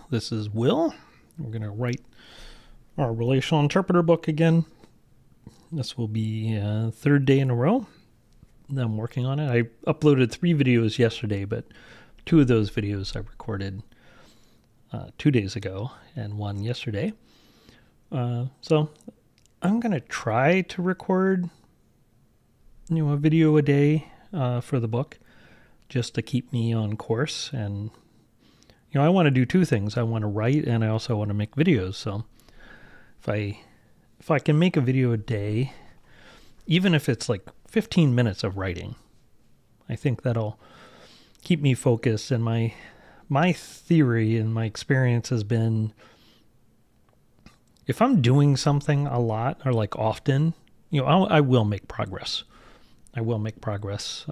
This is Will. We're going to write our Relational Interpreter book again. This will be third day in a row that I'm working on it. I uploaded 3 videos yesterday, but 2 of those videos I recorded 2 days ago and 1 yesterday. So I'm going to try to record, a video a day for the book, just to keep me on course. And I want to do 2 things. I want to write, and I also want to make videos. So if I can make a video a day, even if it's like 15 minutes of writing, I think that'll keep me focused. And my theory and my experience has been, if I'm doing something a lot or like often, I will make progress. I will make progress.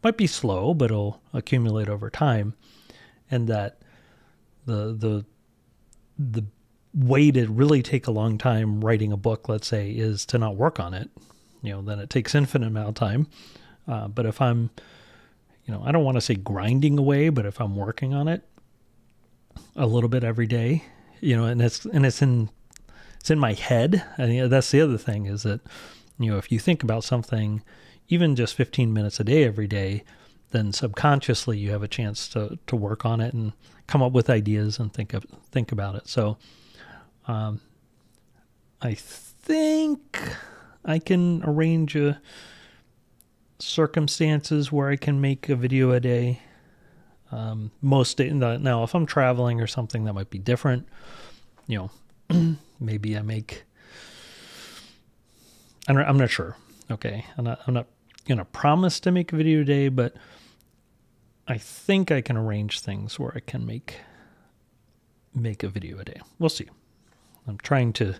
Might be slow, but it'll accumulate over time. And that the way to really take a long time writing a book, let's say, is to not work on it. Then it takes infinite amount of time. But if I'm, I don't want to say grinding away, but if I'm working on it a little bit every day, and it's in my head. And that's the other thing, is that, if you think about something, even just 15 minutes a day every day, then subconsciously you have a chance to work on it and come up with ideas and think about it. So I think I can arrange circumstances where I can make a video a day. Most days. Now, if I'm traveling or something, that might be different. Maybe I make. I'm not sure. Okay, I'm not going to promise to make a video a day, but I think I can arrange things where I can make a video a day. We'll see. I'm trying to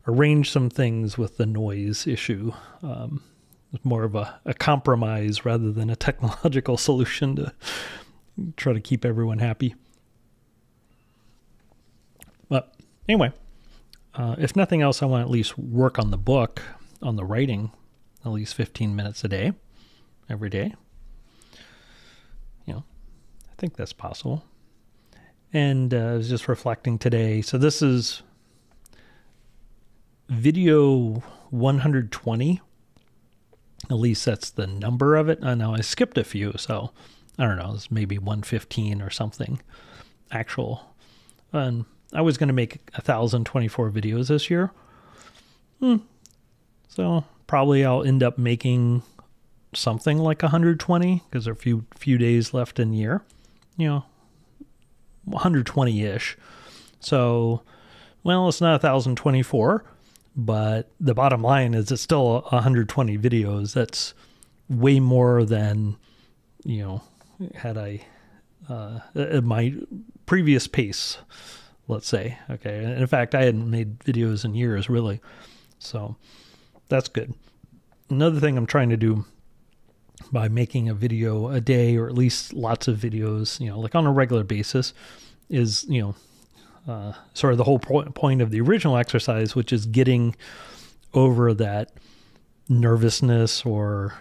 arrange some things with the noise issue. It's more of a compromise rather than a technological solution to try to keep everyone happy. But anyway, if nothing else, I want to at least work on the book, on the writing, at least 15 minutes a day, every day. I think that's possible. And I was just reflecting today. So this is video 120. At least that's the number of it. I know I skipped a few, so I don't know. It's maybe 115 or something actual. And I was going to make 1,024 videos this year. So probably I'll end up making something like 120, because there are a few days left in the year. 120-ish. So, well, it's not 1,024, but the bottom line is it's still 120 videos. That's way more than, had I, at my previous pace, let's say. Okay. And in fact, I hadn't made videos in years, really. So that's good. Another thing I'm trying to do by making a video a day, or at least lots of videos, like on a regular basis, is, sort of the whole point of the original exercise, which is getting over that nervousness or,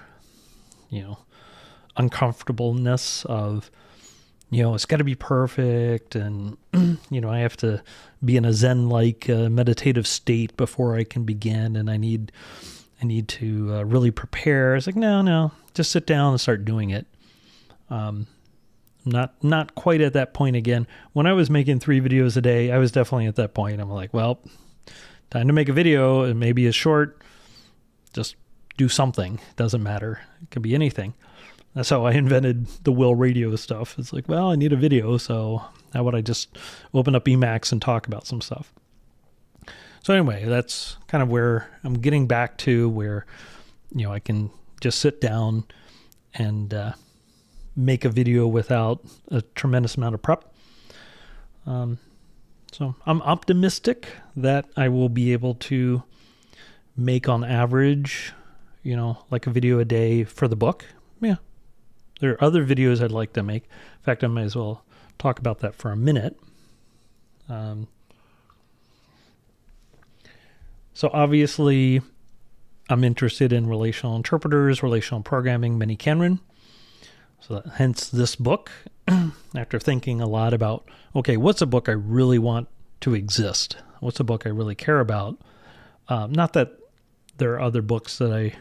uncomfortableness of, it's got to be perfect. And, I have to be in a Zen-like meditative state before I can begin. And I need to really prepare. It's like, no, just sit down and start doing it. Not quite at that point again. When I was making 3 videos a day, I was definitely at that point. I'm like, well, time to make a video. It maybe is short. Just do something. Doesn't matter. It could be anything. That's how I invented the Will Radio stuff. It's like, well, I need a video, so how about I just open up Emacs and talk about some stuff? So anyway, that's kind of where I'm getting back to, where, I can just sit down and make a video without a tremendous amount of prep. So I'm optimistic that I will be able to make on average, like a video a day for the book. Yeah. There are other videos I'd like to make. In fact, I might as well talk about that for a minute. So obviously, I'm interested in relational interpreters, relational programming, miniKanren. So hence this book, after thinking a lot about, okay, what's a book I really want to exist? What's a book I really care about? Not that there are other books that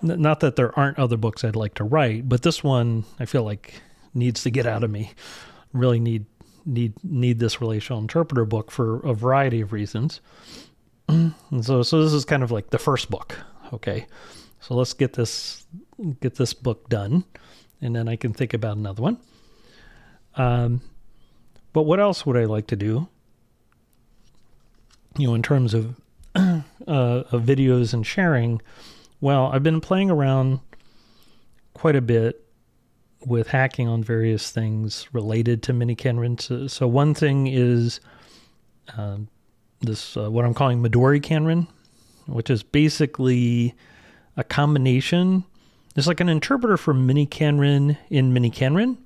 not that there aren't other books I'd like to write, but this one I feel like needs to get out of me. Really need this relational interpreter book for a variety of reasons. And so this is kind of like the first book. Okay, so let's get this book done, and then I can think about another one. But what else would I like to do? In terms of videos and sharing. Well, I've been playing around quite a bit with hacking on various things related to miniKanren. So one thing is this what I'm calling miniKanren, which is basically a combination. It's like an interpreter for miniKanren in miniKanren.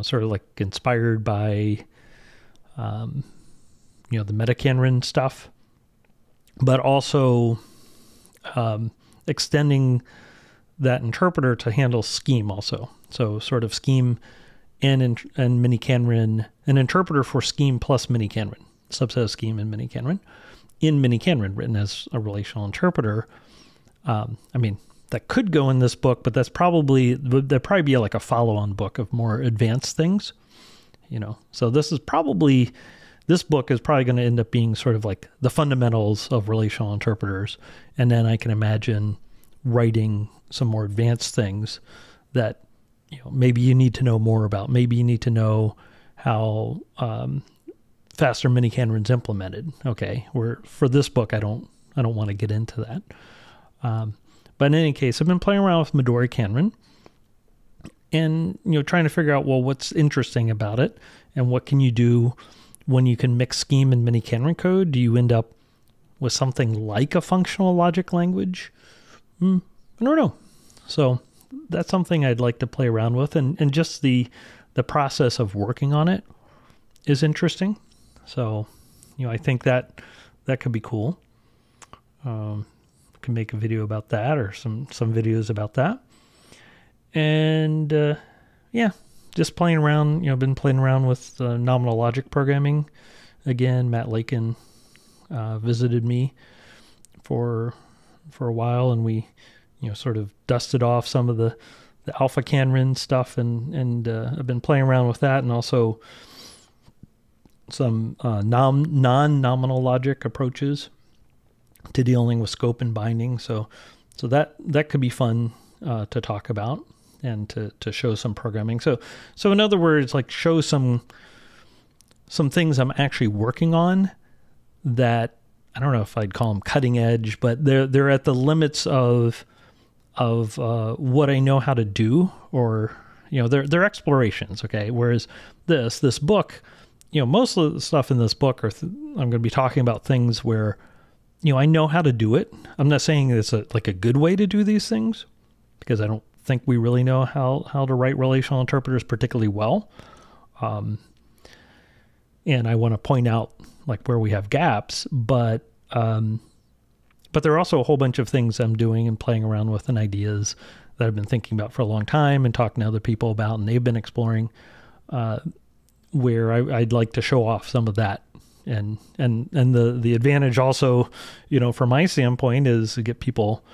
Sort of like inspired by the metaKanren stuff, but also extending that interpreter to handle scheme also. So sort of scheme and miniKanren, an interpreter for scheme plus miniKanren, subset of scheme and miniKanren, in miniKanren, written as a relational interpreter. I mean, that could go in this book, but that'd probably be like a follow-on book of more advanced things, So this book is probably going to end up being sort of like the fundamentals of relational interpreters. And then I can imagine writing some more advanced things that, maybe you need to know more about. Maybe you need to know how faster miniKanren's implemented. Okay, where for this book, I don't want to get into that. But in any case, I've been playing around with miniKanren and, trying to figure out, well, what's interesting about it and what can you do when you can mix scheme and miniKanren code. Do you end up with something like a functional logic language? I don't know. So that's something I'd like to play around with. And just the process of working on it is interesting. So, I think that could be cool. Can make a video about that or some videos about that. And yeah, just playing around, been playing around with nominal logic programming. Again, Matt Lakin visited me for a while, and we, sort of dusted off some of the alpha Kanren stuff, and I've been playing around with that, and also some non-nominal logic approaches to dealing with scope and binding. So that could be fun to talk about and to show some programming. So in other words, like show some things I'm actually working on that I don't know if I'd call them cutting edge, but they're at the limits of what I know how to do, or they're explorations. Okay, whereas this book, most of the stuff in this book I'm going to be talking about things where I know how to do it. I'm not saying it's like a good way to do these things, because I don't think we really know how to write relational interpreters particularly well. And I want to point out like where we have gaps, but there are also a whole bunch of things I'm doing and playing around with and ideas that I've been thinking about for a long time and talking to other people about, and they've been exploring, where I'd like to show off some of that. And the advantage also, from my standpoint, is to get people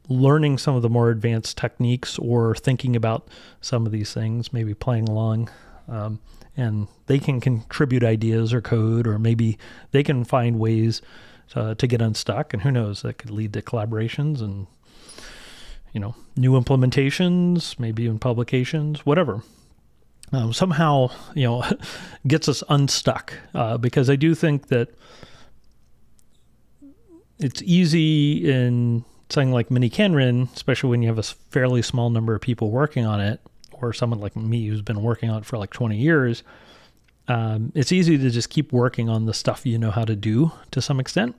learning some of the more advanced techniques or thinking about some of these things, maybe playing along, and they can contribute ideas or code, or maybe they can find ways to get unstuck, and who knows, that could lead to collaborations and new implementations, maybe even publications, whatever. Somehow, gets us unstuck, because I do think that it's easy in something like miniKanren, especially when you have a fairly small number of people working on it, or someone like me who's been working on it for like 20 years. It's easy to just keep working on the stuff you know how to do to some extent.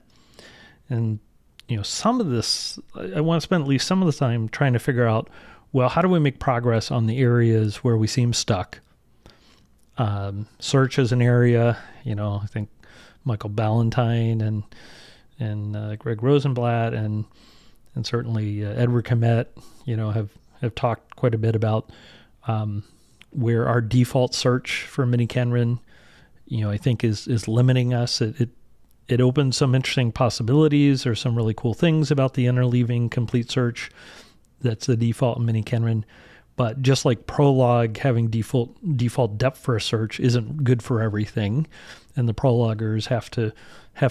And, some of this, I want to spend at least some of the time trying to figure out, well, how do we make progress on the areas where we seem stuck? Search is an area, I think Michael Ballantyne and Greg Rosenblatt and and certainly Edward Komet, have talked quite a bit about where our default search for miniKanren, I think is limiting us. It opens some interesting possibilities or some really cool things about the interleaving complete search. That's the default in miniKanren. But just like Prolog having default depth for a search isn't good for everything, and the prologgers have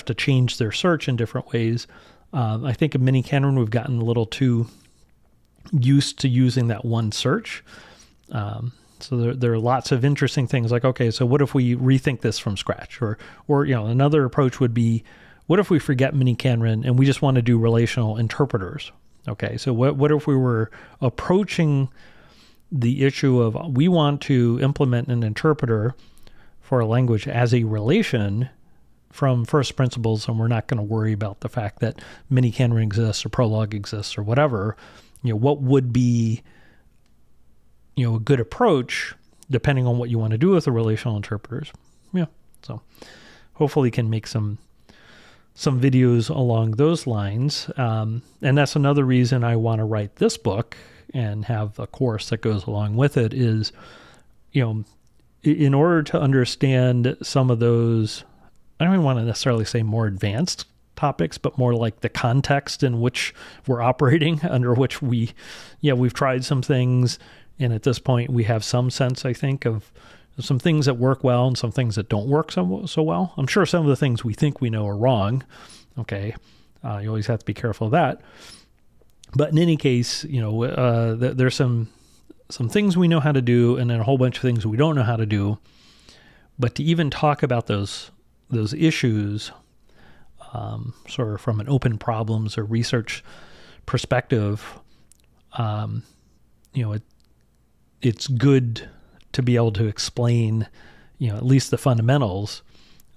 to change their search in different ways. I think in miniKanren we've gotten a little too used to using that one search. So there are lots of interesting things like, okay, so what if we rethink this from scratch? Or another approach would be, what if we forget miniKanren and we just want to do relational interpreters? Okay, so what if we were approaching the issue of we want to implement an interpreter for a language as a relation from first principles, and we're not going to worry about the fact that miniKanren exists or Prolog exists or whatever. What would be a good approach depending on what you want to do with the relational interpreters. So hopefully can make some videos along those lines. And that's another reason I want to write this book and have a course that goes along with it is, in order to understand some of those, I don't even want to necessarily say more advanced topics, but more like the context in which we're operating, under which we've tried some things. And at this point, we have some sense, I think, of some things that work well and some things that don't work so well. I'm sure some of the things we think we know are wrong. Okay. You always have to be careful of that. But in any case, there's some things we know how to do, and then a whole bunch of things we don't know how to do. But to even talk about those issues, sort of from an open problems or research perspective, it's good to be able to explain, at least the fundamentals,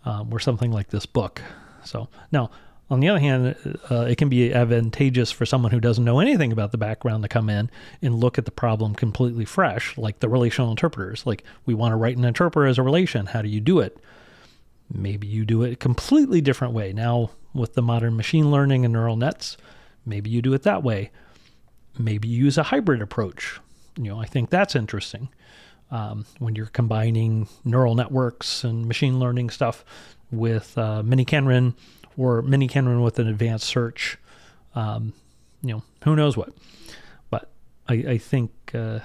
or something like this book. So now, on the other hand, it can be advantageous for someone who doesn't know anything about the background to come in and look at the problem completely fresh, like the relational interpreters. Like, we want to write an interpreter as a relation. How do you do it? Maybe you do it a completely different way. Now, with the modern machine learning and neural nets, maybe you do it that way. Maybe you use a hybrid approach. I think that's interesting. When you're combining neural networks and machine learning stuff with miniKanren, or miniKanren with an advanced search, who knows what. But I think there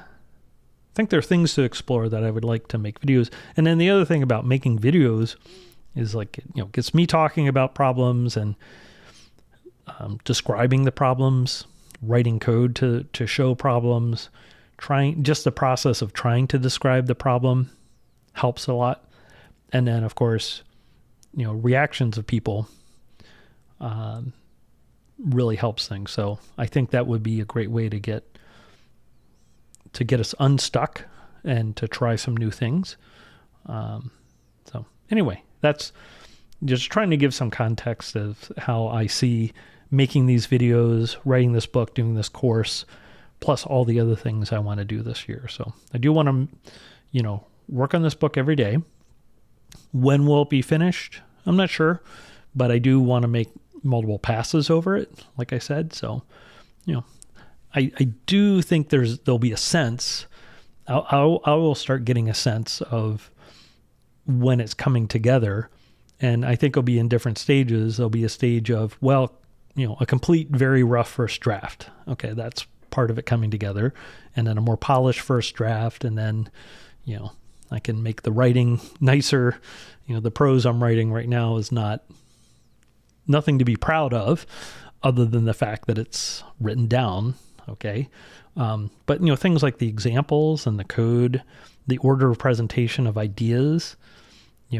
are things to explore that I would like to make videos. And then the other thing about making videos is gets me talking about problems and describing the problems, writing code to show problems, just the process of trying to describe the problem helps a lot. And then, of course, reactions of people really helps things. So I think that would be a great way to get us unstuck and to try some new things. So anyway, that's just trying to give some context of how I see making these videos, writing this book, doing this course, plus all the other things I want to do this year. So I do want to, work on this book every day. When will it be finished? I'm not sure, but I do want to make multiple passes over it, like I said. So, I do think there'll be a sense. I will start getting a sense of when it's coming together, and I think it'll be in different stages. There'll be a stage of, a complete, very rough first draft. Okay, that's part of it coming together, and then a more polished first draft, and then, I can make the writing nicer. The prose I'm writing right now is nothing to be proud of, other than the fact that it's written down. Okay. But things like the examples and the code, the order of presentation of ideas,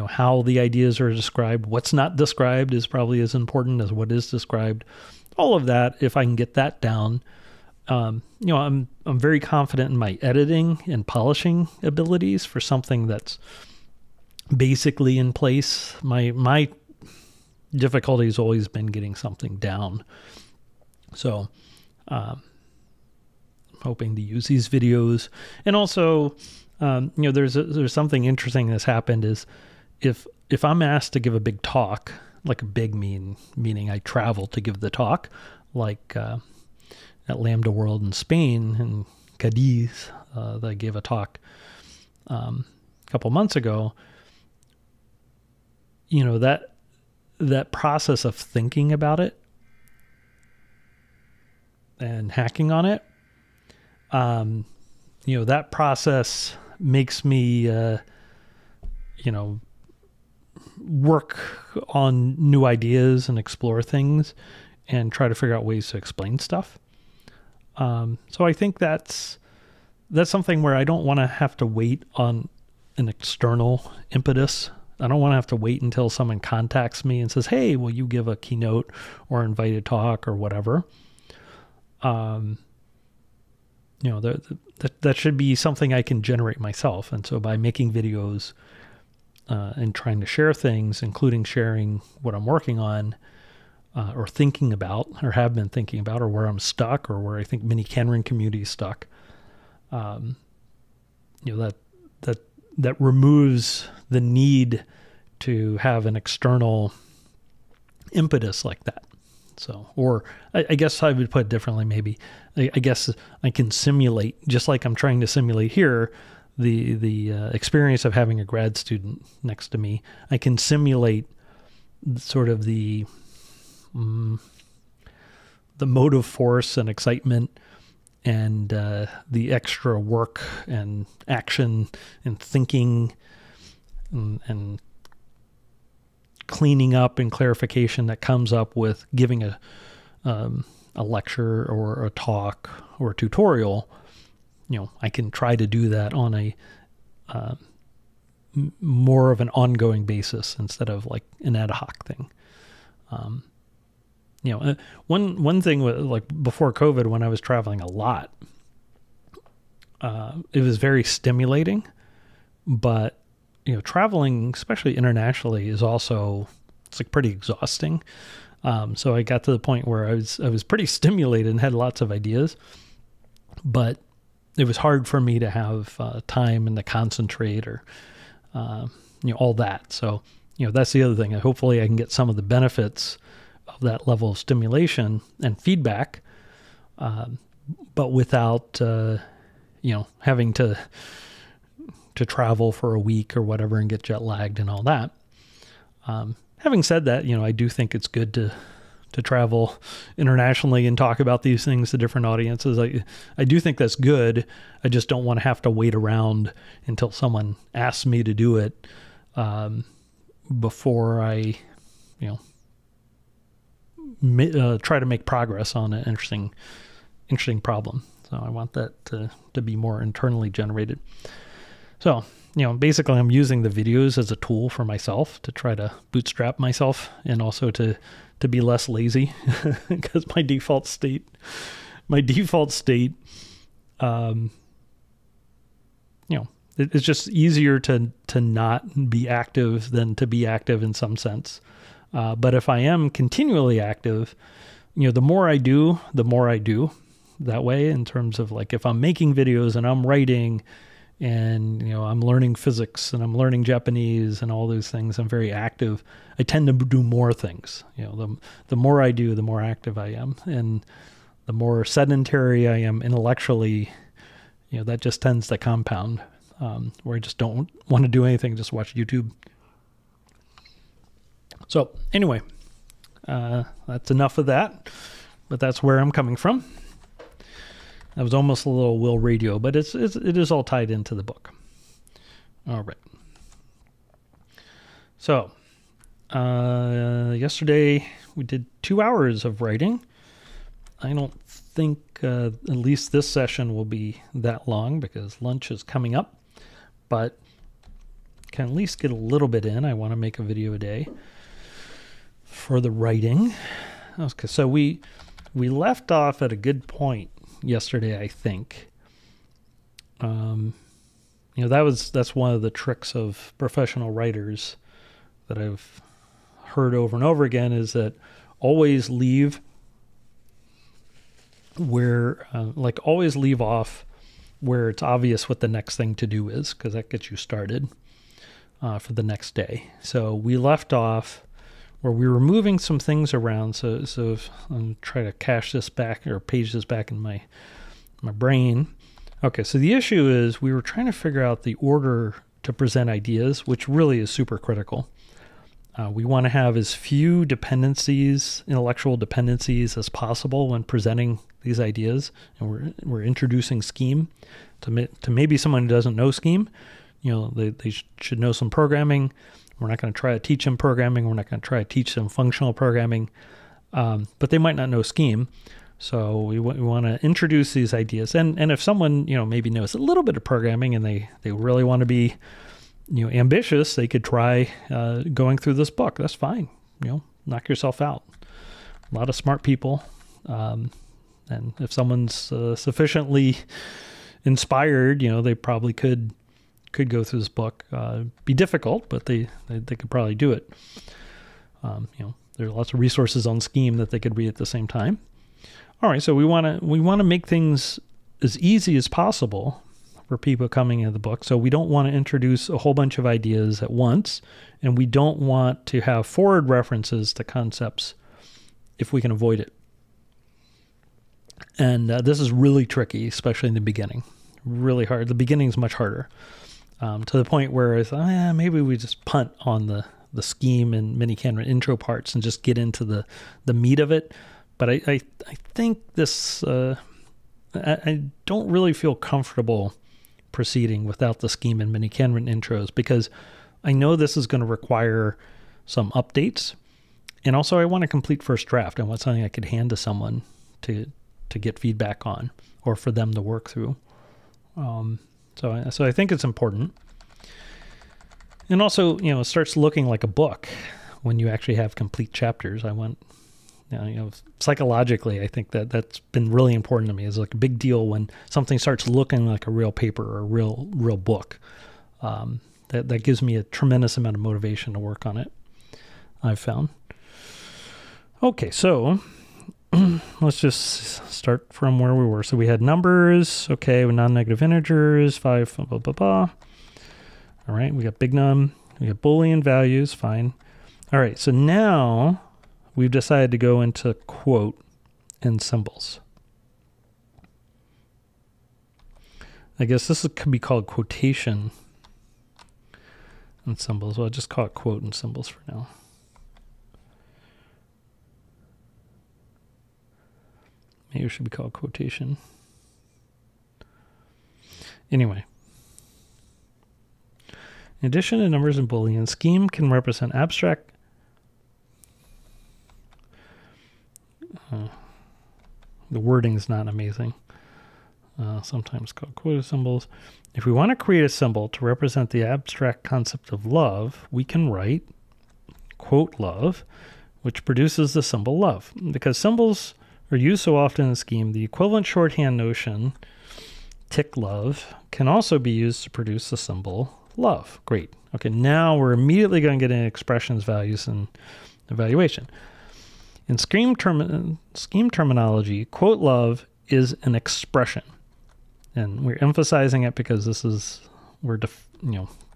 how the ideas are described, what's not described is probably as important as what is described. All of that, if I can get that down, I'm very confident in my editing and polishing abilities for something that's basically in place. My difficulty has always been getting something down. So, hoping to use these videos. And also, there's something interesting that's happened is if I'm asked to give a big talk, like a big meaning I travel to give the talk, like at Lambda World in Spain, in Cadiz, that I gave a talk a couple months ago, that process of thinking about it and hacking on it, that process makes me, work on new ideas and explore things and try to figure out ways to explain stuff. So I think that's something where I don't want to have to wait on an external impetus. I don't want to have to wait until someone contacts me and says, hey, will you give a keynote or invite a talk or whatever? That should be something I can generate myself. And so by making videos and trying to share things, including sharing what I'm working on or thinking about or have been thinking about, or where I'm stuck, or where I think miniKanren community is stuck, that removes the need to have an external impetus like that. So, or I guess I would put it differently, maybe. I guess I can simulate, just like I'm trying to simulate here, the experience of having a grad student next to me. I can simulate sort of the motive force and excitement and the extra work and action and thinking and cleaning up and clarification that comes up with giving a lecture or a talk or a tutorial. I can try to do that on a more of an ongoing basis instead of like an ad hoc thing. One thing with, like, before COVID, when I was traveling a lot, it was very stimulating, but traveling, especially internationally, is also, it's like pretty exhausting. So I got to the point where I was pretty stimulated and had lots of ideas, but it was hard for me to have time and to concentrate or all that. So that's the other thing. Hopefully I can get some of the benefits of that level of stimulation and feedback, but without having to travel for a week or whatever and get jet lagged and all that. Having said that, I do think it's good to travel internationally and talk about these things to different audiences. I do think that's good. I just don't want to have to wait around until someone asks me to do it before I, try to make progress on an interesting problem. So I want that to be more internally generated. So, basically I'm using the videos as a tool for myself to try to bootstrap myself, and also to be less lazy, because my default state, it's just easier to not be active than to be active in some sense. But if I am continually active, the more I do that way, in terms of, like, if I'm making videos and I'm writing and, I'm learning physics and I'm learning Japanese and all those things, I'm very active. I tend to do more things. The more I do, the more active I am. And the more sedentary I am intellectually, that just tends to compound, where I just don't want to do anything, just watch YouTube. So anyway, that's enough of that, but that's where I'm coming from. That was almost a little Will Radio, but it is all tied into the book. All right. So, yesterday we did 2 hours of writing. I don't think at least this session will be that long because lunch is coming up, but can at least get a little bit in. I want to make a video a day for the writing. Okay, so we left off at a good point yesterday, I think. That's one of the tricks of professional writers that I've heard over and over again, is that always leave always leave off where it's obvious what the next thing to do is, because that gets you started for the next day. So we left off where we were moving some things around. So if I'm trying to cache this back or page this back in my brain. Okay, so the issue is we were trying to figure out the order to present ideas, which really is super critical. We want to have as few dependencies, intellectual dependencies, as possible when presenting these ideas. And we're introducing scheme to maybe someone who doesn't know scheme. You know, they should know some programming. We're not going to try to teach them programming. We're not going to try to teach them functional programming, but they might not know scheme. So we want to introduce these ideas. And if someone, you know, maybe knows a little bit of programming and they really want to be, you know, ambitious, they could try going through this book. That's fine. You know, knock yourself out. A lot of smart people. And if someone's sufficiently inspired, you know, they probably could go through this book. Be difficult, but they could probably do it. You know, there are lots of resources on Scheme that they could read at the same time. All right, so we want to make things as easy as possible for people coming into the book. So we don't want to introduce a whole bunch of ideas at once, and we don't want to have forward references to concepts if we can avoid it. And this is really tricky, especially in the beginning. Really hard. The beginning is much harder, to the point where it's, maybe we just punt on the Scheme and miniKanren intro parts and just get into the meat of it. But I think this, I don't really feel comfortable proceeding without the Scheme and miniKanren intros, because I know this is going to require some updates. And also I want a complete first draft. I want something I could hand to someone to get feedback on, or for them to work through. So I think it's important. And also, you know, it starts looking like a book when you actually have complete chapters. I want, you know, psychologically, I think that's been really important to me. It's like a big deal when something starts looking like a real paper or a real book. That gives me a tremendous amount of motivation to work on it, I've found. Okay, so let's just start from where we were. So we had numbers, okay, with non-negative integers, 5, blah, blah, blah. All right, we got big num, we got Boolean values, fine. All right, so now we've decided to go into quote and symbols. I guess this could be called quotation and symbols. Well, I'll just call it quote and symbols for now. Maybe it should be called quotation. Anyway. In addition to numbers and Boolean, Scheme can represent abstract. The wording is not amazing. Sometimes called quote symbols. If we want to create a symbol to represent the abstract concept of love, we can write quote love, which produces the symbol love. Because symbols are used so often in the Scheme, the equivalent shorthand notion, tick love, can also be used to produce the symbol love. Great. Okay, now we're immediately going to get into expressions, values, and evaluation. In Scheme terminology, quote love is an expression. And we're emphasizing it because this is, we're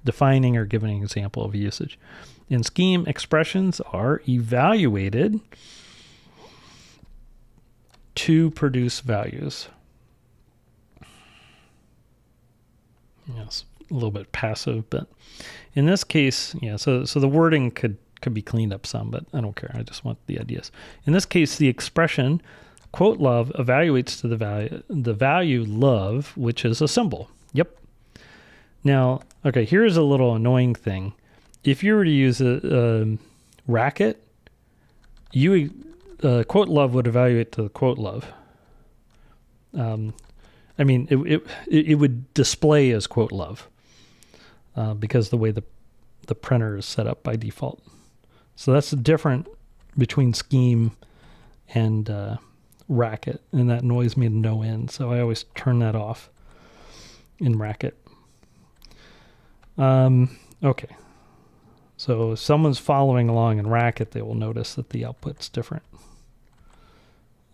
defining or giving an example of usage. In Scheme, expressions are evaluated to produce values. Yes, a little bit passive, but in this case, yeah, so the wording could be cleaned up some, but I don't care. I just want the ideas. In this case, the expression quote love evaluates to the value love, which is a symbol. Yep. Now, okay, here's a little annoying thing. If you were to use a racket, you quote love would evaluate to the quote love. I mean, it would display as quote love because the way the printer is set up by default. So that's different between Scheme and Racket, and that annoys me to no end. So I always turn that off in Racket. Okay. So if someone's following along in Racket, they will notice that the output's different.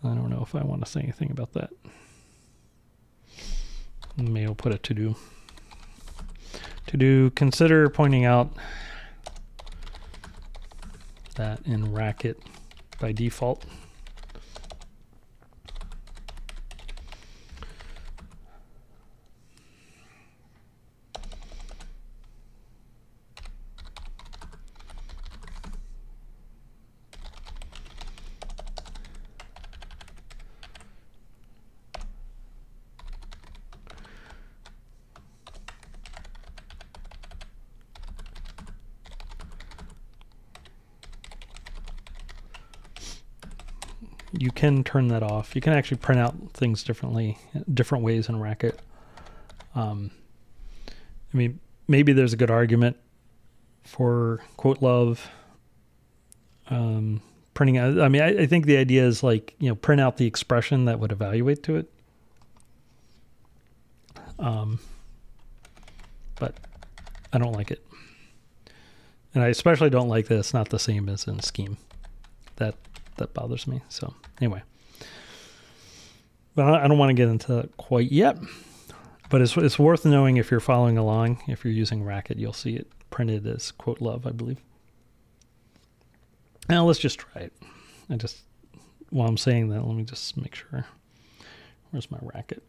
I don't know if I want to say anything about that. Maybe I'll put a to-do. To-do, consider pointing out that in Racket by default. You can turn that off. You can actually print out things differently, different ways in Racket. I mean, maybe there's a good argument for quote love printing out. I mean, I think the idea is like, you know, print out the expression that would evaluate to it. But I don't like it. And I especially don't like that it's not the same as in Scheme. That bothers me. So anyway, but I don't want to get into that quite yet, but it's worth knowing if you're following along. If you're using Racket, you'll see it printed as quote love, I believe. Now let's just try it. While I'm saying that, let me just make sure. Where's my Racket?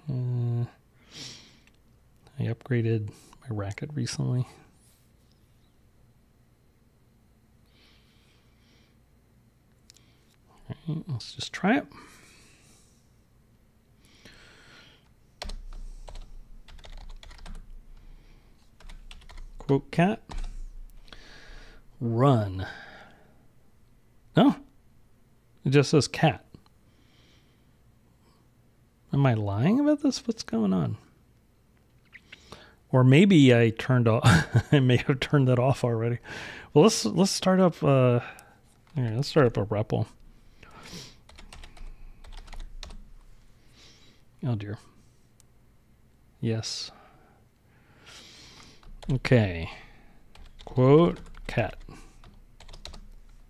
I upgraded my Racket recently. Let's just try it. Quote cat. Run. No, it just says cat. Am I lying about this? What's going on? Or maybe I turned off. I may have turned that off already. Well, let's start up. Here, let's start up a REPL. Oh dear. Yes. Okay. Quote cat.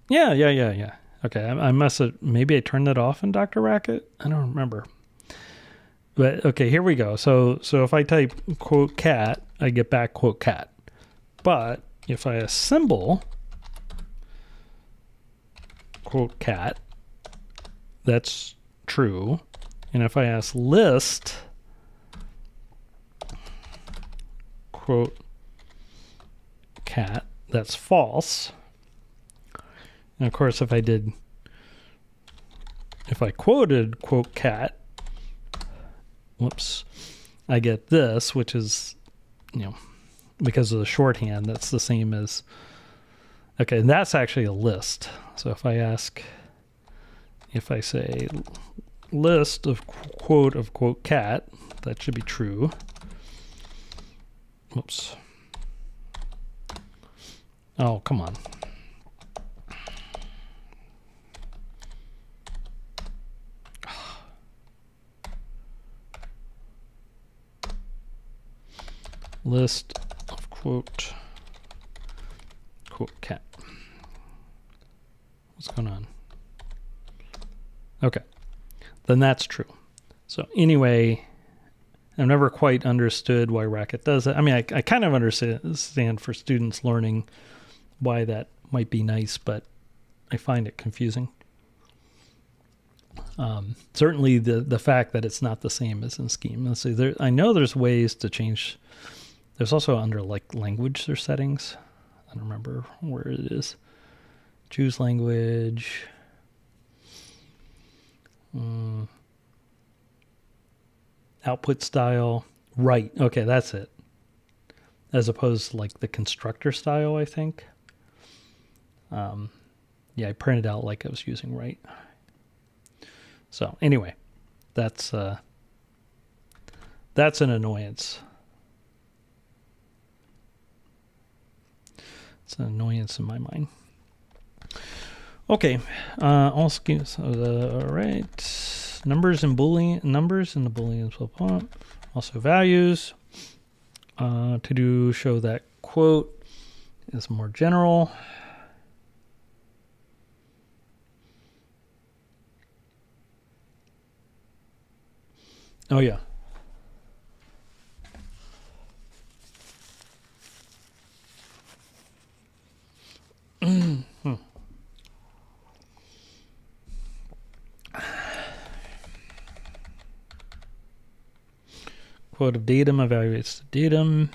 Yeah. Okay, I must have, maybe I turned that off in Dr. Racket. I don't remember. But okay, here we go. So if I type quote cat, I get back quote cat. But if I assemble quote cat, that's true. And if I ask list quote cat, that's false. And of course, if I quoted quote cat, whoops, I get this, which is, you know, because of the shorthand, that's the same as, okay, and that's actually a list. So if I say list of quote cat, that should be true. Whoops. Oh, come on. List of quote cat. What's going on? Okay, then that's true. So anyway, I've never quite understood why Racket does it. I mean, I kind of understand for students learning why that might be nice, but I find it confusing. Certainly the fact that it's not the same as in Scheme. Let's see, I know there's ways to change. There's also under like language or settings. I don't remember where it is. Choose language. Output style. Right. Okay, that's it. As opposed to like the constructor style, I think. Yeah, I printed out like I was using right. So anyway, that's an annoyance. It's an annoyance in my mind. Okay, all schemes. All right, numbers and Boolean numbers and the Booleans will pop. Also values. To show that quote is more general. Oh yeah. quote of datum evaluates the datum.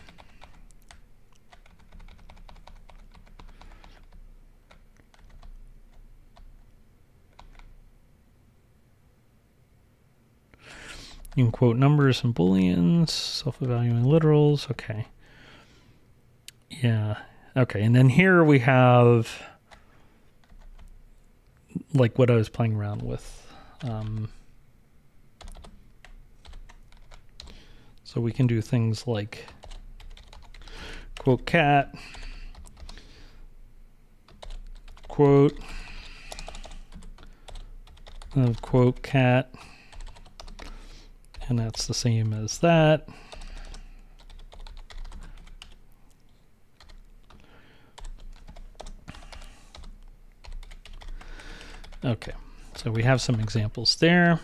You can quote numbers and booleans, self-evaluating literals. Okay. Yeah. Okay. And then here we have like what I was playing around with. So we can do things like quote cat, quote, quote cat, and that's the same as that. Okay, so we have some examples there.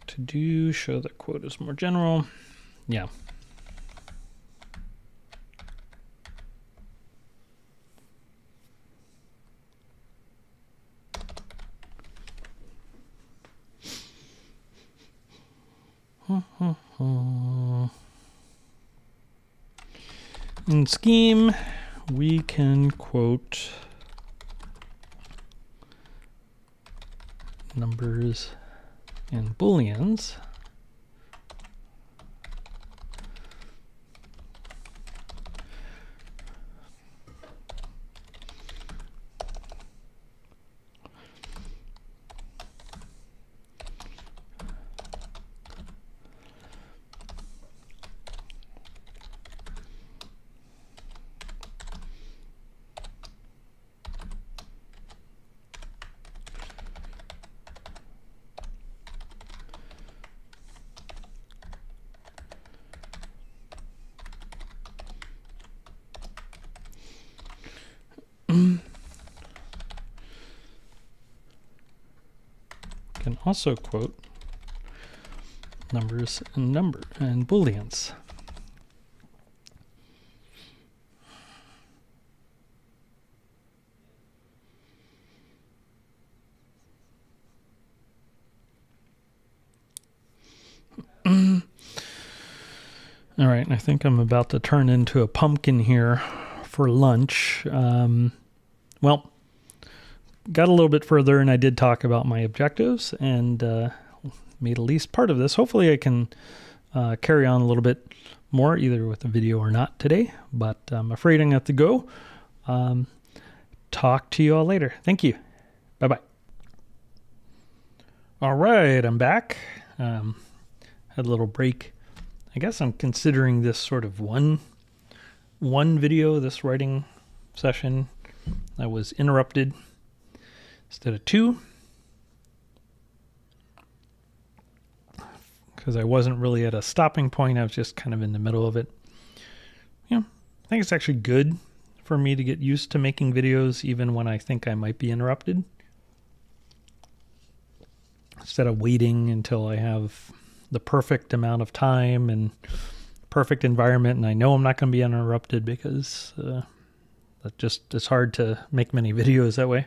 To do, show that quote is more general. Yeah. In scheme, we can quote numbers and booleans. Can also quote numbers and booleans. All right, I think I'm about to turn into a pumpkin here for lunch. Well, got a little bit further and I did talk about my objectives and made at least part of this. Hopefully I can carry on a little bit more either with the video or not today, but I'm afraid I'm going to have to go. Talk to you all later. Thank you. Bye-bye. All right, I'm back. Had a little break. I guess I'm considering this sort of one video, this writing session that was interrupted instead of two, because I wasn't really at a stopping point. I was just kind of in the middle of it. Yeah, I think it's actually good for me to get used to making videos even when I think I might be interrupted, instead of waiting until I have the perfect amount of time and perfect environment and I know I'm not going to be interrupted, because it's hard to make many videos that way.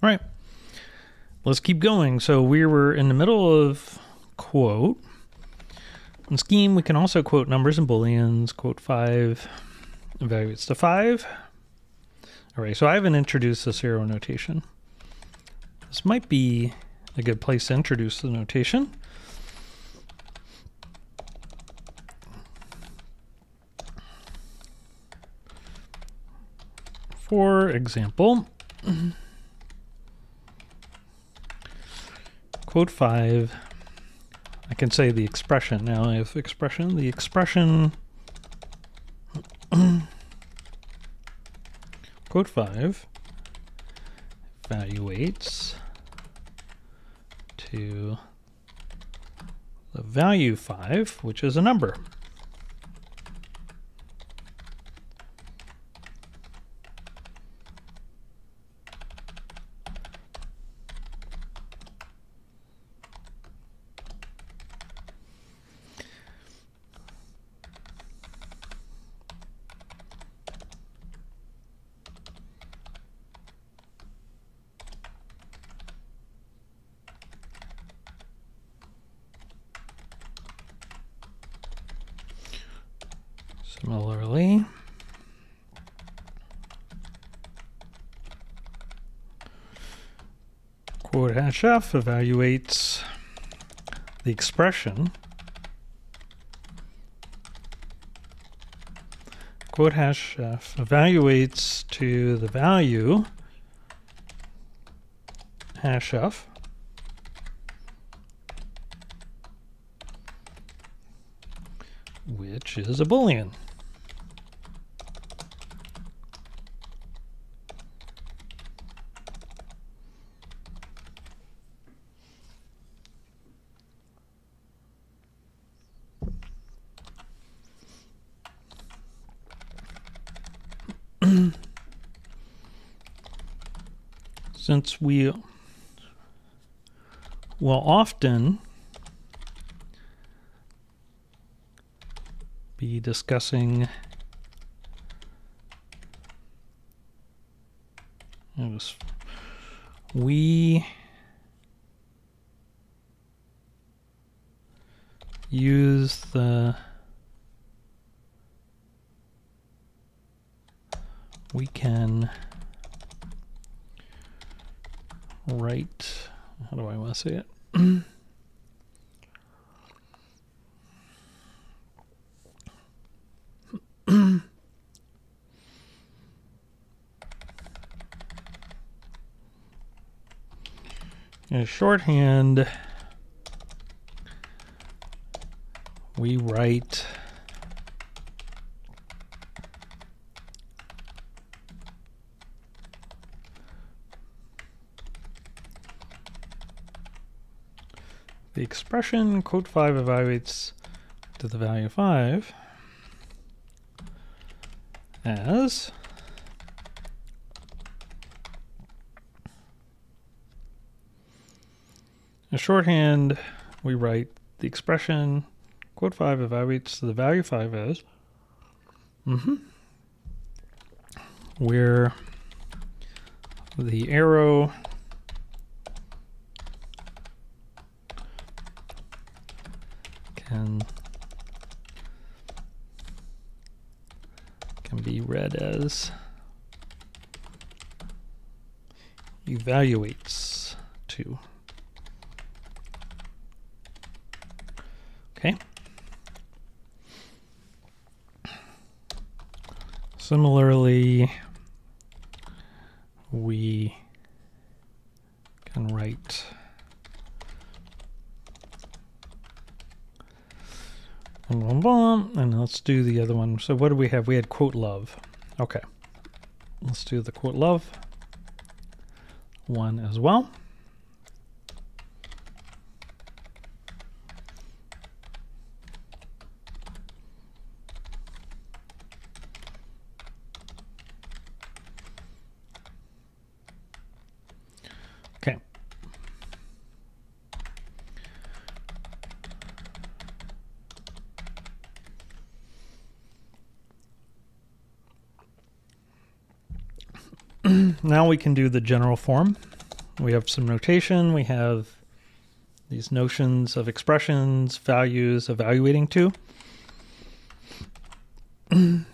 All right, let's keep going. So we were in the middle of quote. In scheme, we can also quote numbers and booleans. Quote 5 evaluates to 5. All right, so I haven't introduced this arrow notation. This might be a good place to introduce the notation. For example, quote 5, I can say the expression. Now I have the expression, quote 5 evaluates to the value 5, which is a number. Similarly, quote hash f evaluates the expression quote hash f evaluates to the value hash f which is a Boolean. Since we will often be discussing we use the we can write, how do I want to say it? In shorthand, we write the expression quote 5 evaluates to the value 5 as in shorthand, we write the expression quote 5 evaluates to the value 5 as where the arrow can be read as evaluates to. Okay. Similarly, we can write and let's do the other one. So what do we have? We had quote love. Okay. Let's do the quote love one as well. Okay. Now we can do the general form. We have some notation. We have these notions of expressions, values, evaluating to. The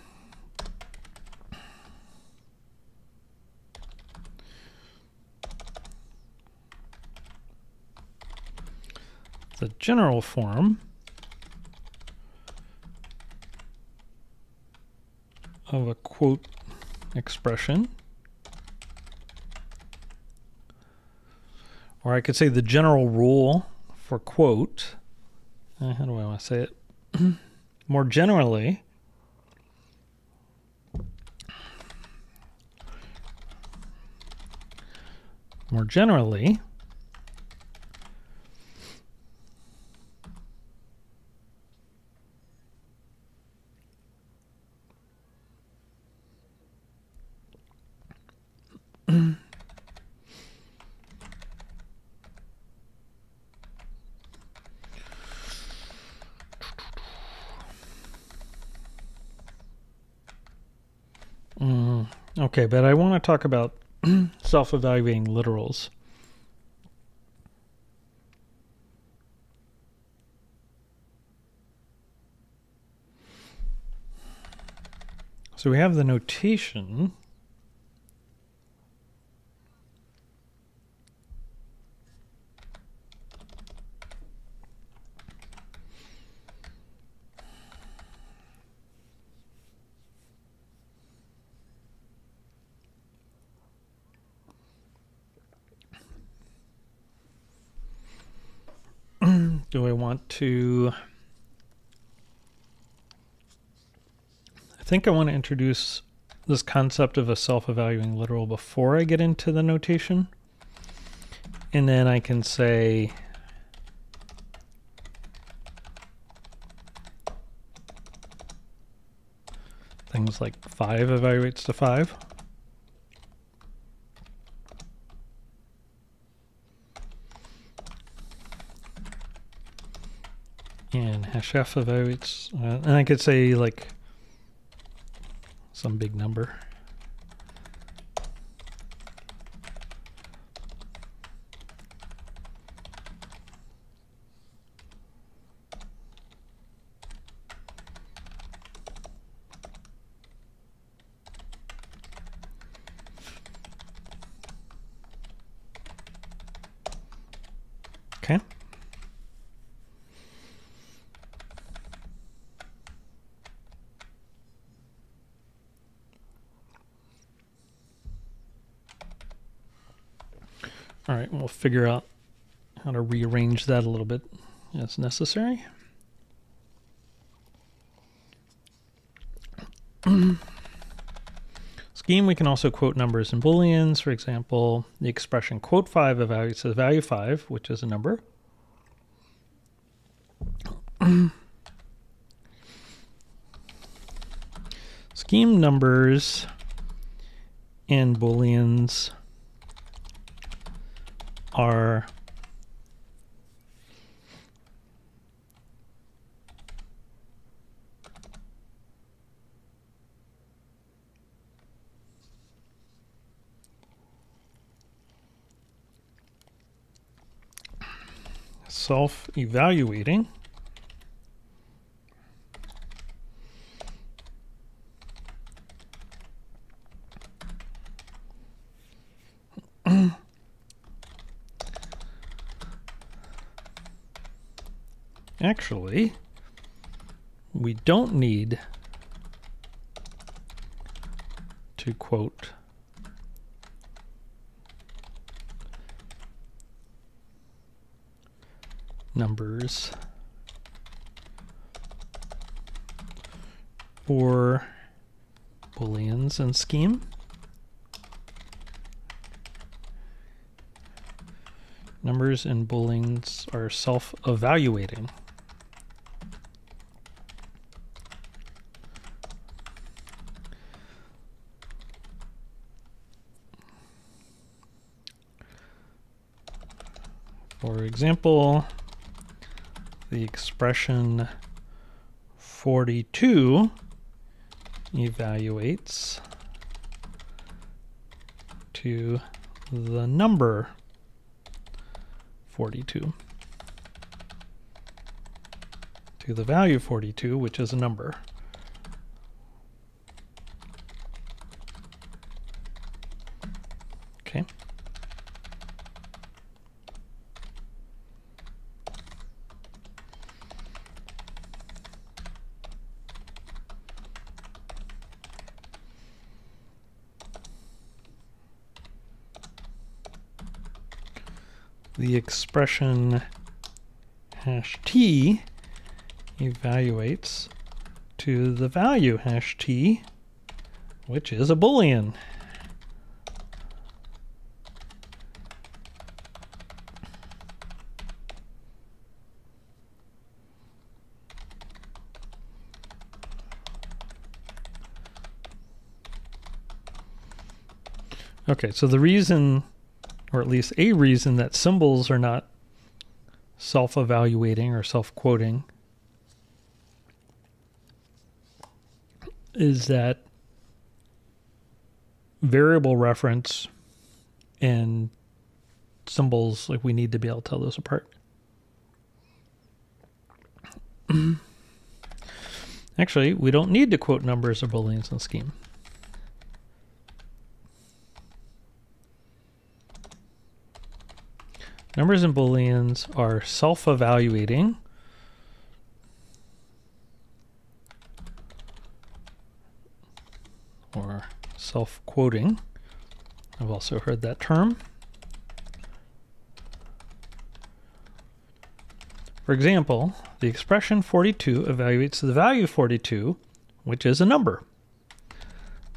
general form of a quote expression, or I could say the general rule for quote, how do I want to say it? More generally, okay, but I want to talk about self-evaluating literals. So we have the notation. Do I want to... I think I want to introduce this concept of a self-evaluating literal before I get into the notation. And then I can say things like 5 evaluates to 5. And hash f evaluates, and I could say like some big number. Okay. All right, we'll figure out how to rearrange that a little bit as necessary. Scheme, we can also quote numbers and booleans. For example, the expression quote 5 evaluates the value 5, which is a number. Scheme numbers and booleans are self-evaluating. Actually, we don't need to quote numbers or booleans in scheme. Numbers and booleans are self-evaluating. For example, the expression 42 evaluates to the number 42, to the value 42, which is a number. Okay. The expression hash t evaluates to the value hash t, which is a boolean. Okay, so the reason, or at least a reason, that symbols are not self-evaluating or self-quoting is that variable reference and symbols, like, we need to be able to tell those apart. Actually, we don't need to quote numbers or booleans in Scheme. Numbers and booleans are self-evaluating or self-quoting. I've also heard that term. For example, the expression 42 evaluates the value 42, which is a number.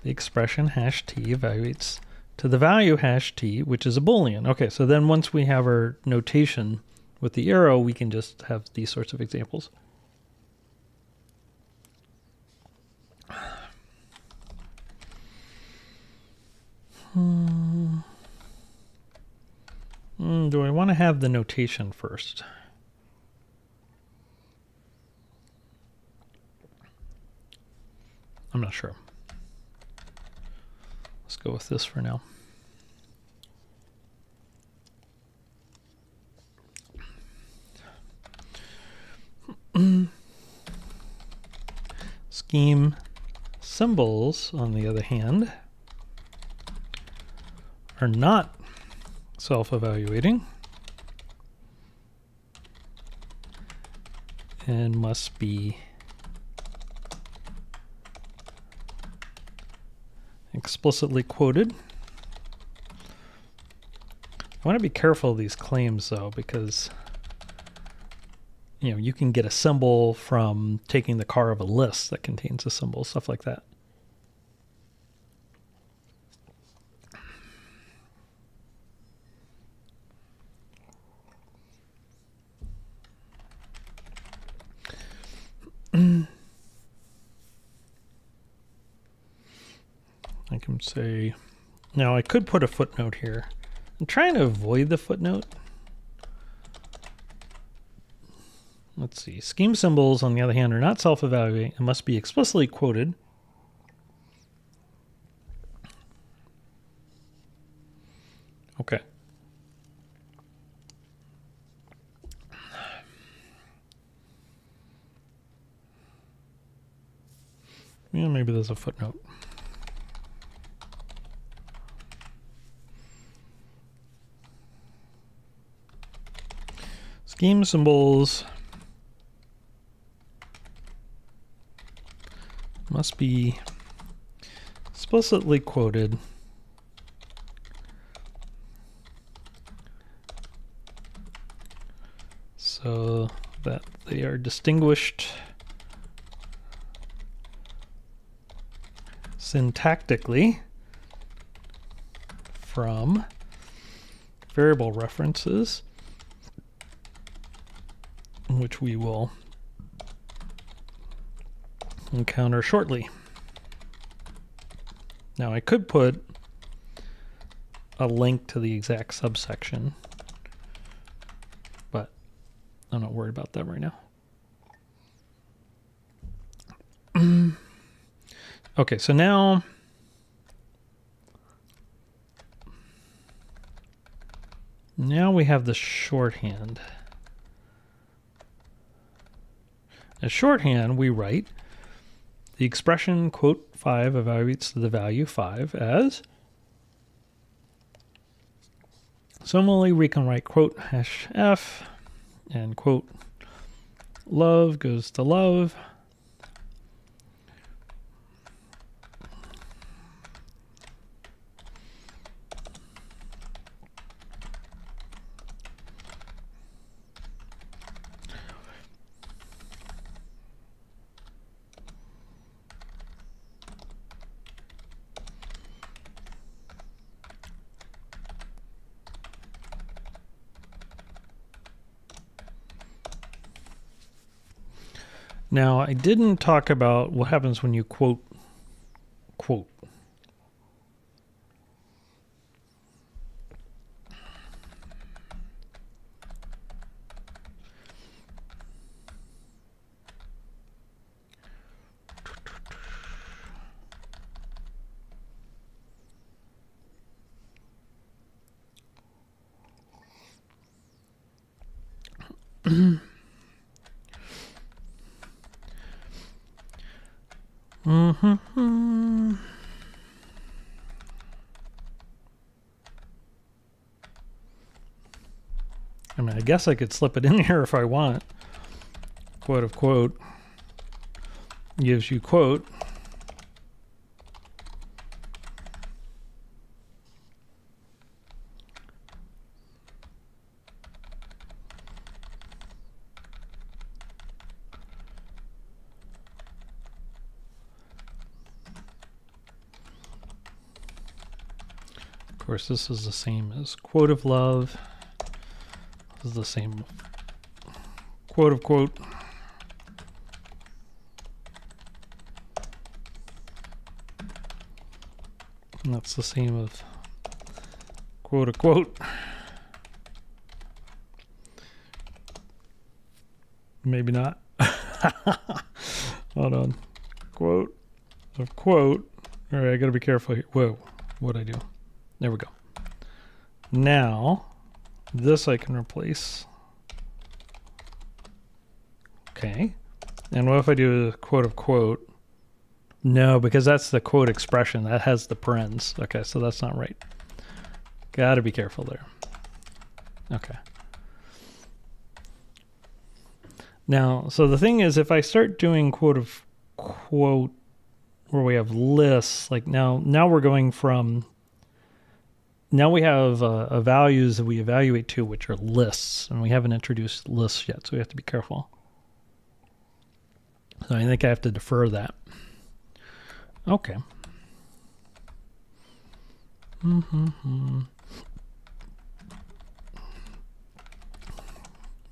The expression hash t evaluates to the value hash t, which is a Boolean. Okay, so then once we have our notation with the arrow, we can just have these sorts of examples. Do I want to have the notation first? I'm not sure. Let's go with this for now. Scheme symbols, on the other hand, are not self-evaluating and must be explicitly quoted. I want to be careful of these claims though, because you can get a symbol from taking the car of a list that contains a symbol, stuff like that. I can say, now I could put a footnote here. I'm trying to avoid the footnote. Let's see. Scheme symbols, on the other hand, are not self-evaluating and must be explicitly quoted. Okay. Yeah, maybe there's a footnote. Scheme symbols must be explicitly quoted so that they are distinguished syntactically from variable references, which we will encounter shortly. Now I could put a link to the exact subsection, but I'm not worried about that right now. Okay, so now we have the shorthand. As shorthand, we write the expression quote 5 evaluates the value 5 as. Similarly, we can write quote hash f and quote love goes to love. Now, I didn't talk about what happens when you quote. Mm-hmm. I mean, I guess I could slip it in here if I want. Quote of quote gives you quote. Of course, this is the same as quote of love. This is the same quote of quote. And that's the same of quote of quote. Maybe not. Hold on. Quote of quote. All right, I gotta be careful here. Whoa, what'd I do? There we go. Now, this I can replace. Okay. And what if I do a quote of quote? No, because that's the quote expression. That has the parens. Okay, so that's not right. Gotta be careful there. Okay. Now, so the thing is, if I start doing quote of quote where we have lists, like now we're going from, now we have values that we evaluate to, which are lists, and we haven't introduced lists yet, so we have to be careful. So I think I have to defer that. Okay.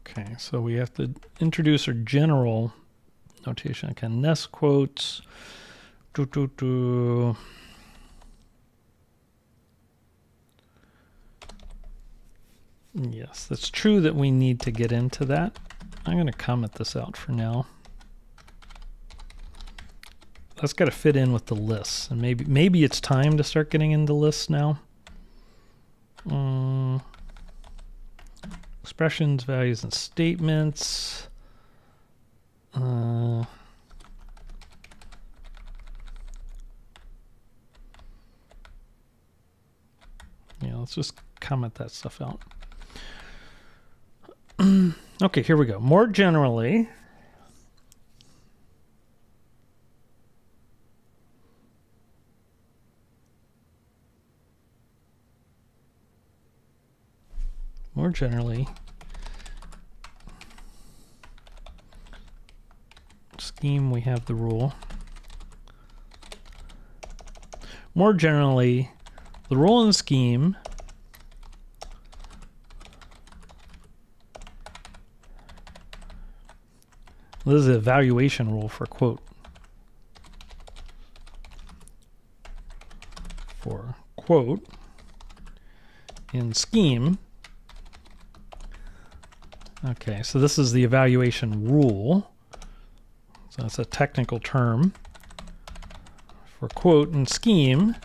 Okay, so we have to introduce our general notation. I can nest quotes. Yes, that's true that we need to get into that. I'm going to comment this out for now. That's got to fit in with the lists, and maybe it's time to start getting into lists now. Expressions, values, and statements. Yeah, let's just comment that stuff out. Okay, here we go. More generally, scheme, we have the rule. More generally, the rule in scheme this is the evaluation rule for quote. For quote in scheme. Okay, so this is the evaluation rule. So that's a technical term. For quote in scheme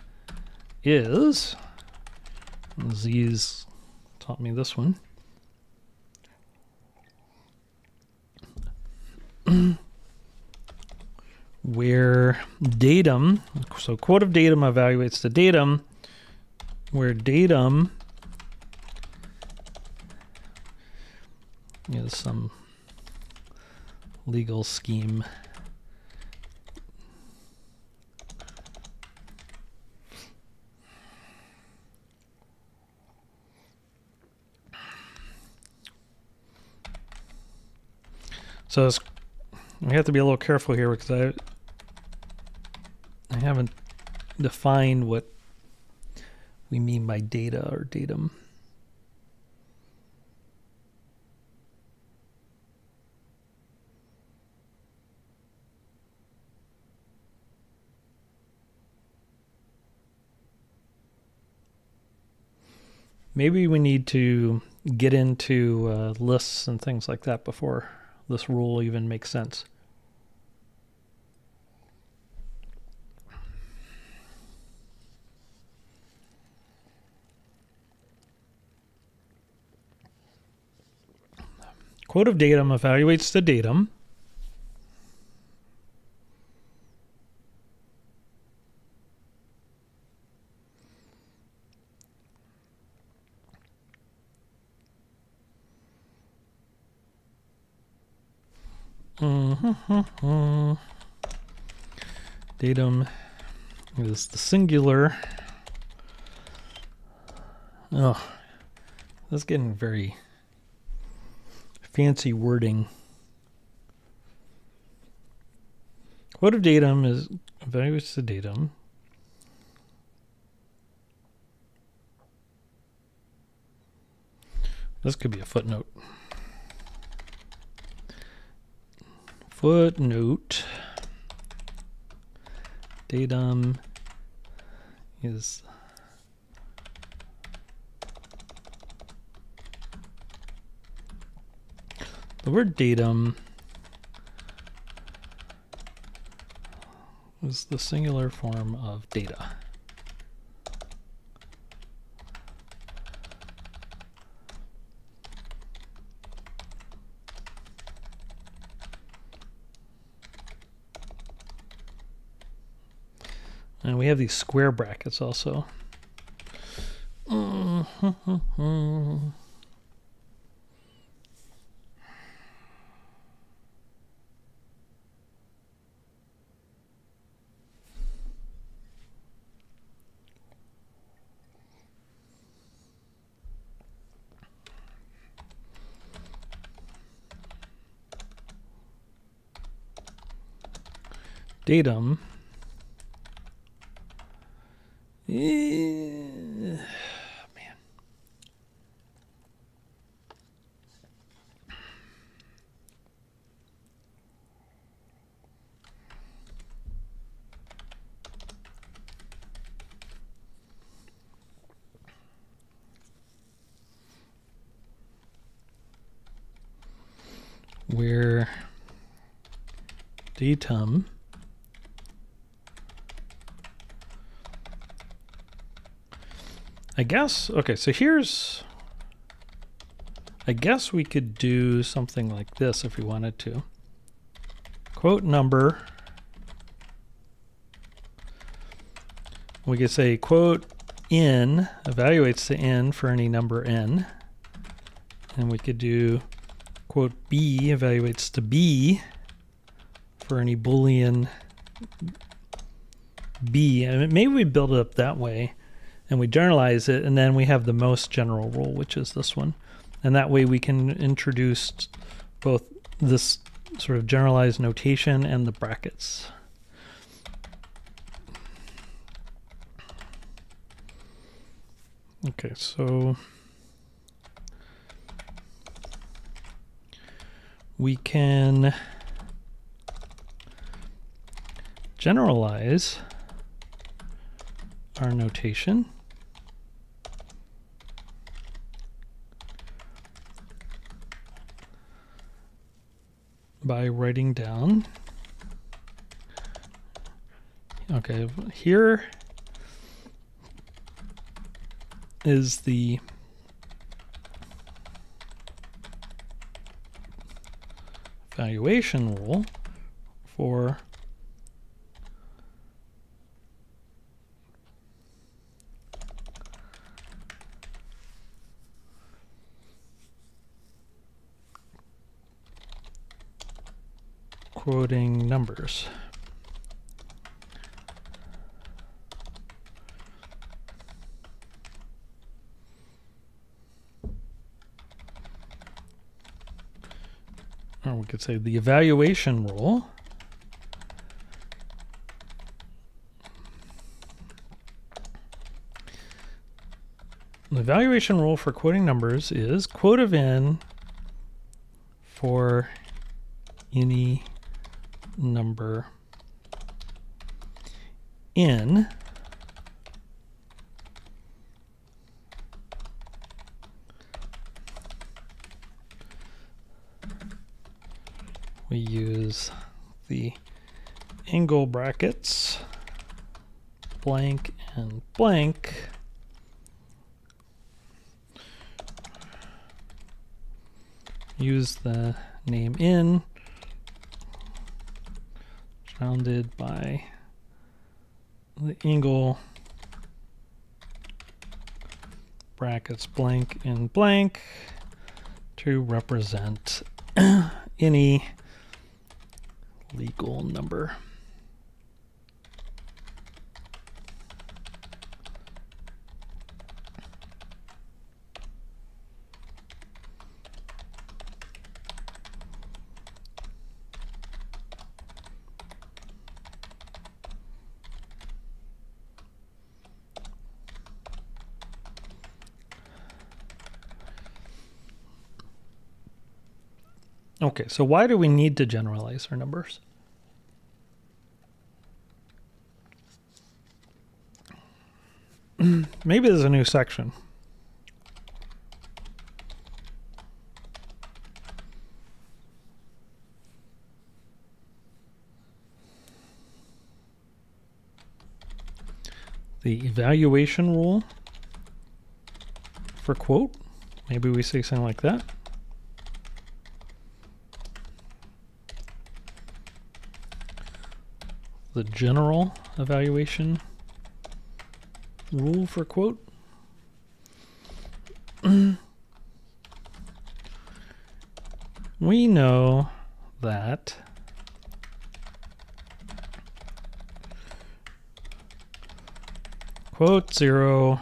is, Z's taught me this one. Where datum, so quote of datum evaluates the datum, where datum is some legal scheme. So we have to be a little careful here because I haven't defined what we mean by data or datum. Maybe we need to get into lists and things like that before this rule even makes sense. Quote of datum evaluates the datum. Datum is the singular. Oh, that's getting very fancy wording. Quote of datum is evaluates the datum. This could be a footnote. Footnote. Datum is the word datum is the singular form of data. And we have these square brackets also. Datum. Man. Where datum I guess, okay, so I guess we could do something like this if we wanted to. Quote number. We could say quote n evaluates the n for any number n. And we could do quote b evaluates to b for any Boolean b. And maybe we build it up that way. And we generalize it, and then we have the most general rule, which is this one. And that way we can introduce both this sort of generalized notation and the brackets. Okay, so we can generalize our notation by writing down, okay, here is the evaluation rule for quoting numbers. Or we could say the evaluation rule for quoting numbers is quote of n for any number n we use the angle brackets blank and blank use the name n surrounded by the angle brackets blank and blank to represent any legal number. Okay, so why do we need to generalize our numbers? Maybe there's a new section. The evaluation rule for quote. Maybe we say something like that. The general evaluation rule for quote. We know that quote 0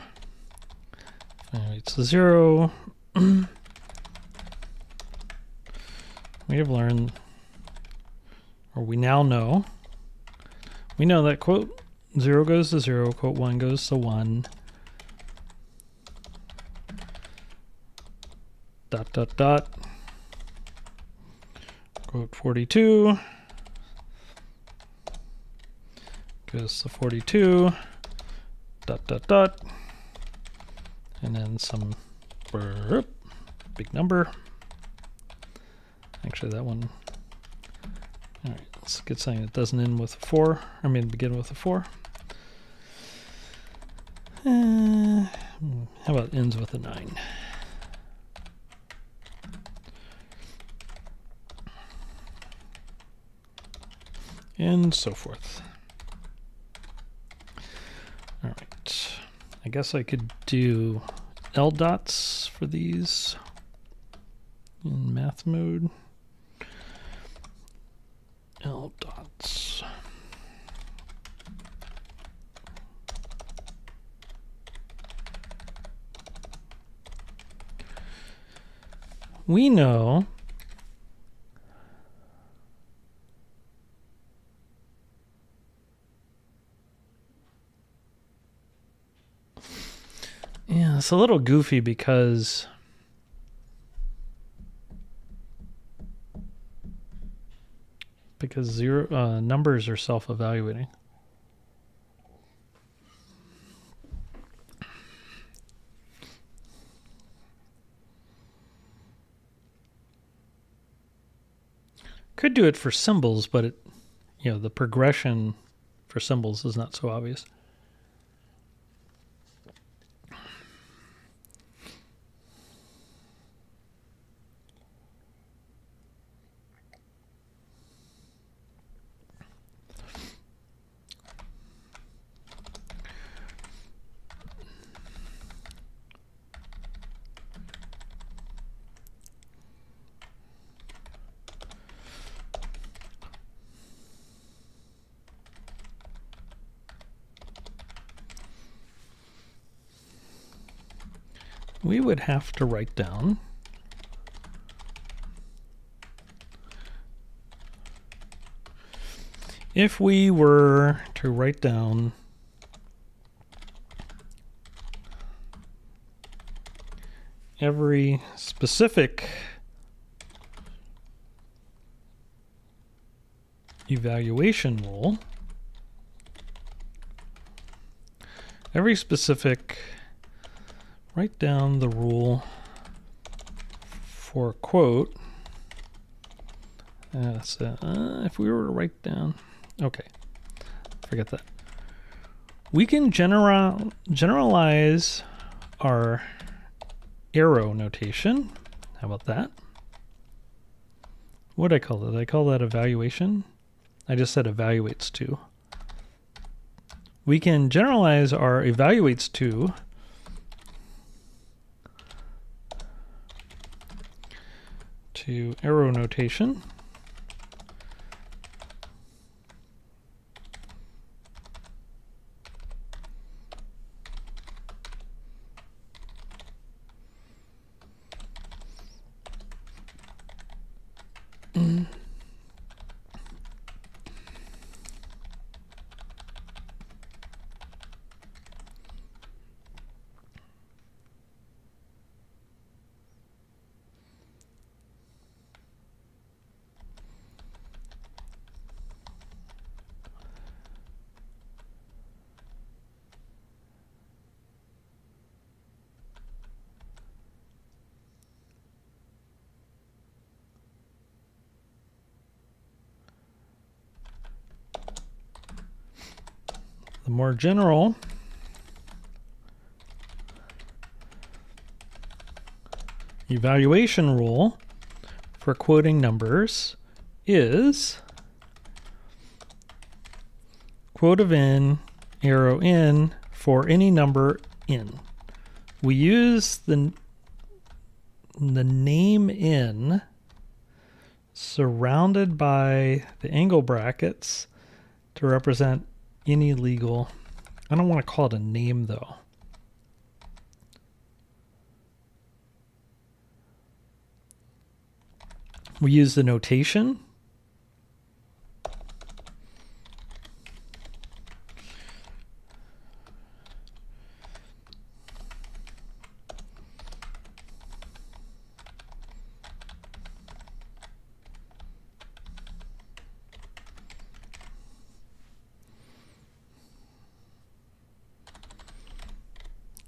evaluates the 0. We have learned, or we now know, we know that quote 0 goes to 0, quote 1 goes to 1, dot, dot, dot, quote 42 goes to 42, dot, dot, dot, and then some big number. Actually, that one. All right, let's get something that doesn't end with a 4. I mean, begin with a 4. How about ends with a 9? And so forth. All right, I guess I could do L dots for these in math mode. L dots. We know yeah, it's a little goofy because numbers are self-evaluating. Could do it for symbols, but it, the progression for symbols is not so obvious. We would have to write down if we were to write down every specific evaluation rule, write down the rule for quote. If we were to write down, okay, forget that. We can generalize our arrow notation. How about that? What did I call it? Did I call that evaluation? I just said evaluates to. We can generalize our evaluates to arrow notation. more general evaluation rule for quoting numbers is quote of n, arrow in, for any number in. We use the name in surrounded by the angle brackets to represent any legal. I don't want to call it a name though. We use the notation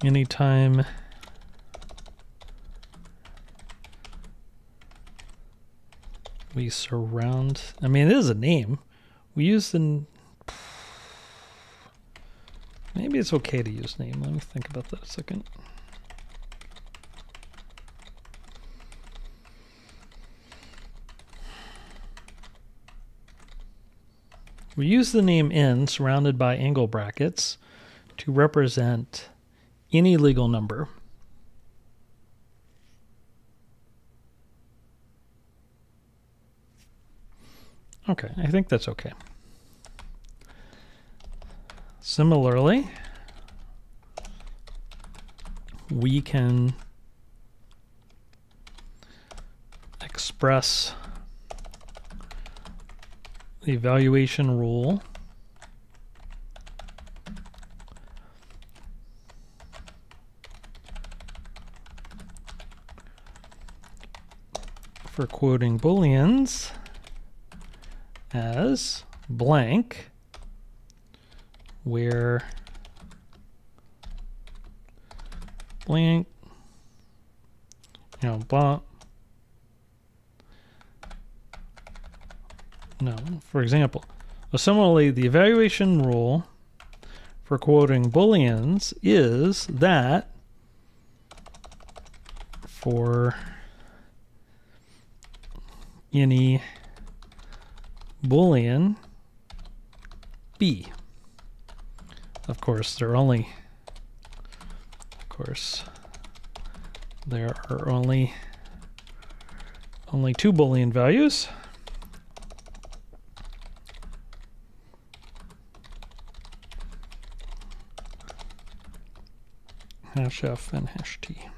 anytime we surround, I mean, it is a name. We use the, maybe it's okay to use name. Let me think about that a second. We use the name n surrounded by angle brackets to represent any legal number. Okay, I think that's okay. Similarly, we can express the evaluation rule for quoting booleans as blank, where blank, blah. No, for example, similarly, the evaluation rule for quoting booleans is that for any boolean b. Of course, there are only two Boolean values. Hash f and hash t.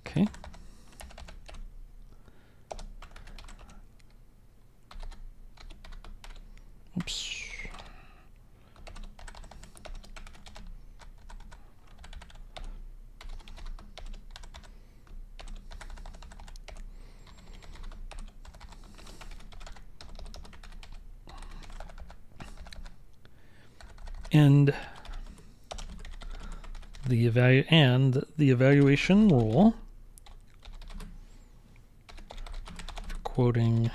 Okay. Oops. And the evaluation rule for quoting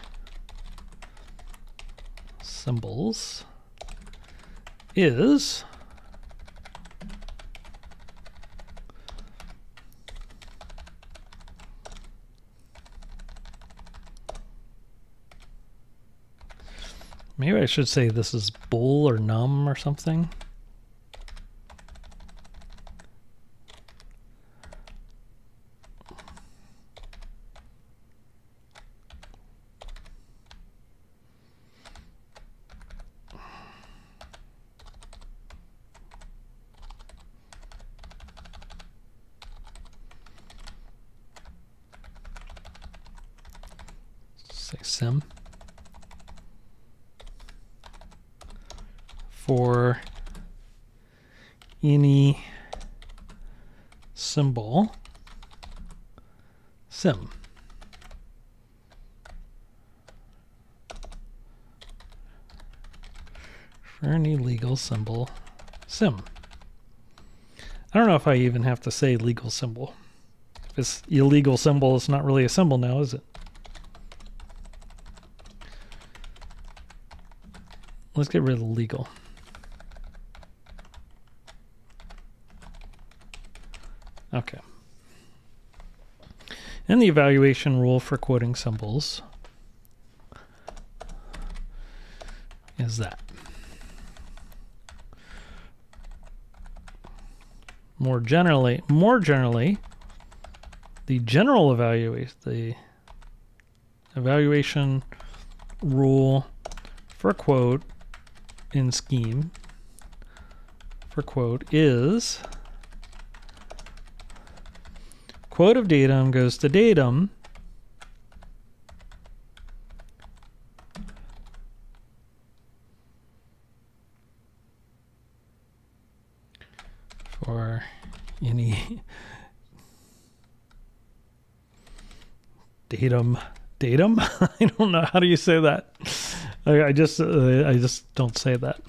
symbols is maybe I should say this is bool or num or something. Say sim. For any symbol, sim. For any legal symbol, sim. I don't know if I even have to say legal symbol. If it's illegal symbol, it's not really a symbol now, is it? let's get rid of legal. Okay. And the evaluation rule for quoting symbols is that. More generally, the general evaluation rule for quote in scheme for quote is quote of datum goes to datum for any datum. I don't know, how do you say that? I just don't say that.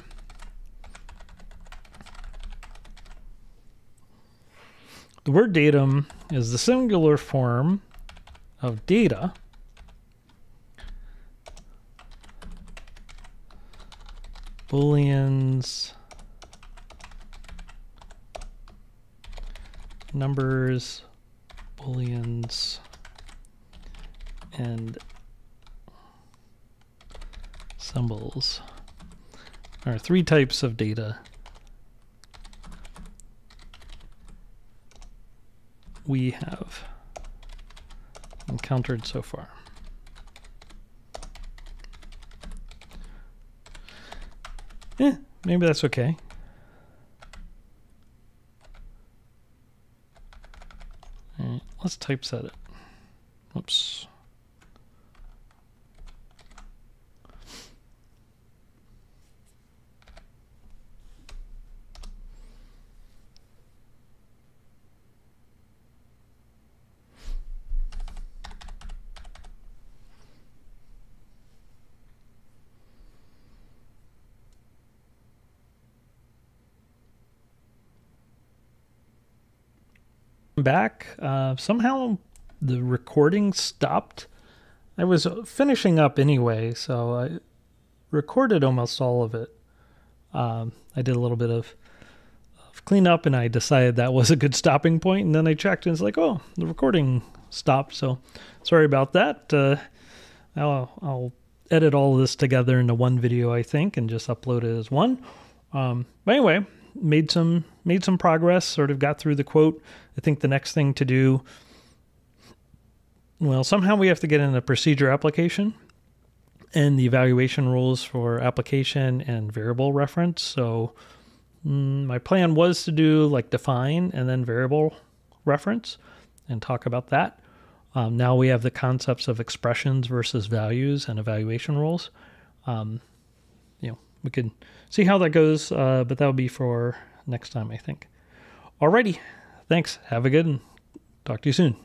The word datum is the singular form of data booleans, numbers, booleans, and symbols are three types of data we have encountered so far. Maybe that's okay. All right, let's typeset it. Oops. Back. Somehow the recording stopped. I was finishing up anyway, so I recorded almost all of it. I did a little bit of cleanup, and I decided that was a good stopping point, and then I checked, and it's like, oh, the recording stopped, so sorry about that. I'll edit all of this together into one video, I think, and just upload it as one. But anyway, made some progress, sort of got through the quote. I think the next thing to do, well, somehow we have to get in the procedure application and the evaluation rules for application and variable reference. So my plan was to do like define and then variable reference and talk about that. Now we have the concepts of expressions versus values and evaluation rules. We could see how that goes, but that'll be for next time, I think. Alrighty, thanks. Have a good one. Talk to you soon.